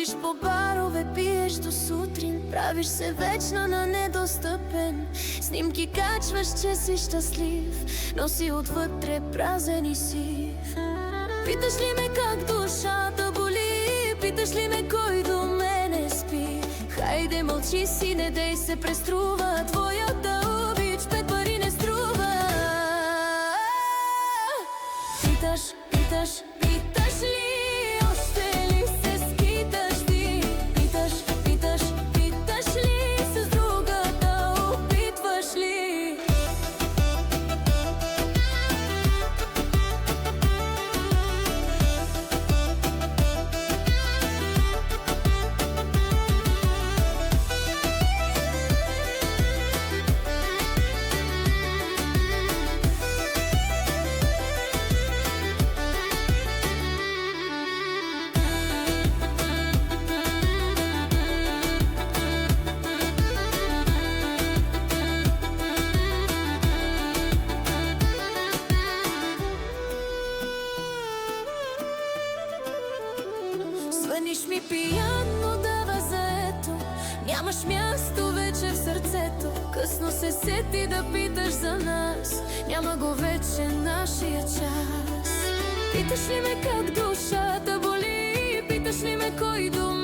Ходиш по барове, пиеш до сутрин, правиш се вечно на недостъпен. Снимки качваш, че си щастлив, но си отвътре празен и сив. Питаш ли ме как душата боли, питаш ли ме кой до мене спи? Хайде мълчи си, не дей се преструва, твоята обич 5 пари не струва. Питаш, питаш, питаш ли, още ли се скиташ ти? Питаш, питаш, питаш ли, с другата опитваш ли? Звъниш ми пиян, но дава заето, нямаш място вече в сърцето. Късно се сети да питаш за нас, няма го вече нашия час. Питаш ли ме как душата боли, питаш ли ме кой до